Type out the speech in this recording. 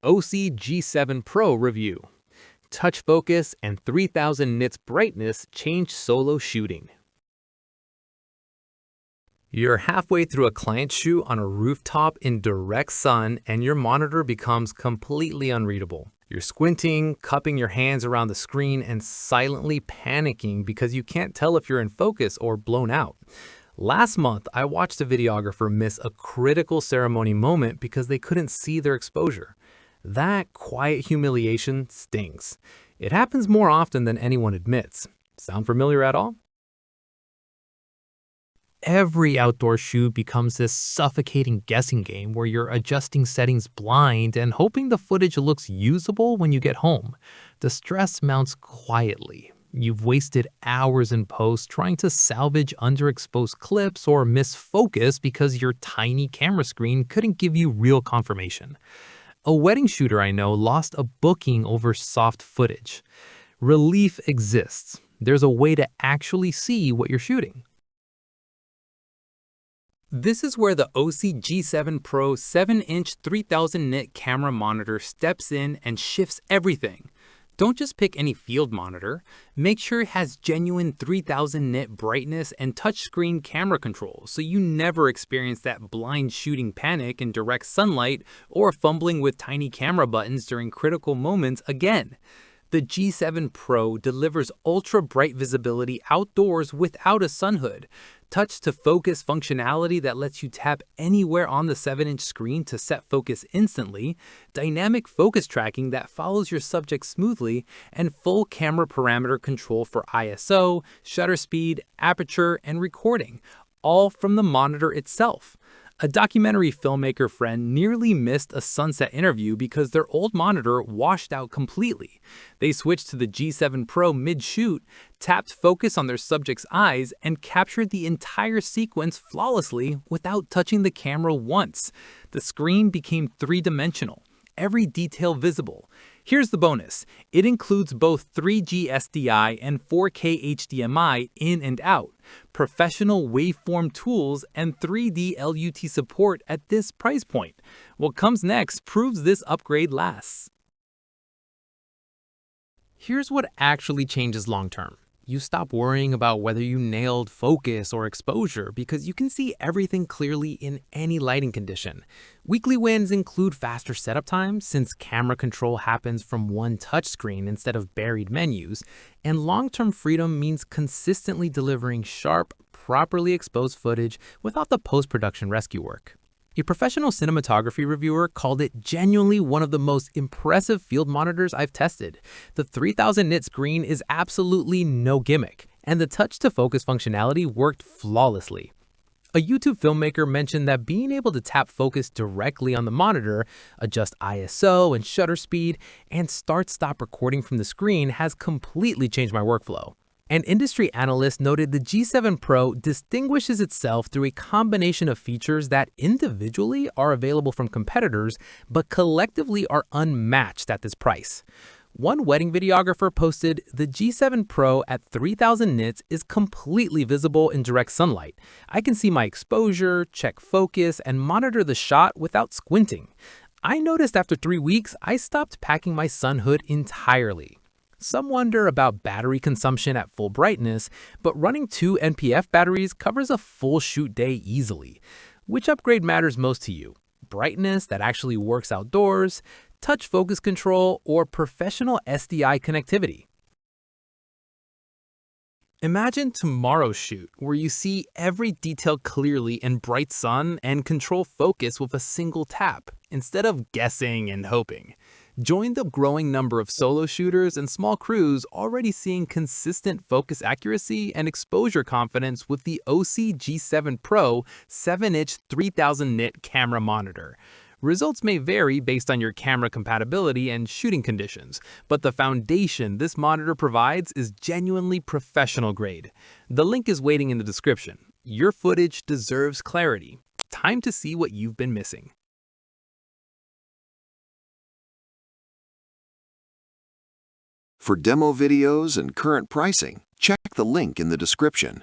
Osee G7 Pro review. Touch focus and 3000 nits brightness change solo shooting. You're halfway through a client shoot on a rooftop in direct sun and your monitor becomes completely unreadable. You're squinting, cupping your hands around the screen, and silently panicking because you can't tell if you're in focus or blown out. Last month, I watched a videographer miss a critical ceremony moment because they couldn't see their exposure. That quiet humiliation stings. It happens more often than anyone admits. Sound familiar at all? Every outdoor shoot becomes this suffocating guessing game where you're adjusting settings blind and hoping the footage looks usable when you get home. The stress mounts quietly. You've wasted hours in post trying to salvage underexposed clips or miss focus because your tiny camera screen couldn't give you real confirmation. A wedding shooter I know lost a booking over soft footage. Relief exists. There's a way to actually see what you're shooting. This is where the Osee G7 Pro 7-inch 3000 nit camera monitor steps in and shifts everything. Don't just pick any field monitor. Make sure it has genuine 3000 nit brightness and touchscreen camera control so you never experience that blind shooting panic in direct sunlight or fumbling with tiny camera buttons during critical moments again. The G7 Pro delivers ultra-bright visibility outdoors without a sun hood, touch-to-focus functionality that lets you tap anywhere on the 7-inch screen to set focus instantly, dynamic focus tracking that follows your subject smoothly, and full camera parameter control for ISO, shutter speed, aperture, and recording, all from the monitor itself. A documentary filmmaker friend nearly missed a sunset interview because their old monitor washed out completely. They switched to the G7 Pro mid-shoot, tapped focus on their subject's eyes, and captured the entire sequence flawlessly without touching the camera once. The screen became three-dimensional, every detail visible. Here's the bonus. It includes both 3G SDI and 4K HDMI in and out, professional waveform tools, and 3D LUT support at this price point. What comes next proves this upgrade lasts. Here's what actually changes long-term. You stop worrying about whether you nailed focus or exposure because you can see everything clearly in any lighting condition. Weekly wins include faster setup times since camera control happens from one touchscreen instead of buried menus, and long-term freedom means consistently delivering sharp, properly exposed footage without the post-production rescue work. A professional cinematography reviewer called it genuinely one of the most impressive field monitors I've tested. The 3000 nit screen is absolutely no gimmick, and the touch-to-focus functionality worked flawlessly. A YouTube filmmaker mentioned that being able to tap focus directly on the monitor, adjust ISO and shutter speed, and start-stop recording from the screen has completely changed my workflow. An industry analyst noted the G7 Pro distinguishes itself through a combination of features that individually are available from competitors, but collectively are unmatched at this price. One wedding videographer posted, "The G7 Pro at 3000 nits is completely visible in direct sunlight. I can see my exposure, check focus, and monitor the shot without squinting. I noticed after 3 weeks, I stopped packing my sun hood entirely." Some wonder about battery consumption at full brightness, but running 2 NPF batteries covers a full shoot day easily. Which upgrade matters most to you? Brightness that actually works outdoors, touch focus control, or professional SDI connectivity? Imagine tomorrow's shoot, where you see every detail clearly in bright sun and control focus with a single tap, instead of guessing and hoping. Join the growing number of solo shooters and small crews already seeing consistent focus accuracy and exposure confidence with the Osee G7 Pro 7-inch 3000 nit camera monitor. Results may vary based on your camera compatibility and shooting conditions, but the foundation this monitor provides is genuinely professional grade. The link is waiting in the description. Your footage deserves clarity. Time to see what you've been missing. For demo videos and current pricing, check the link in the description.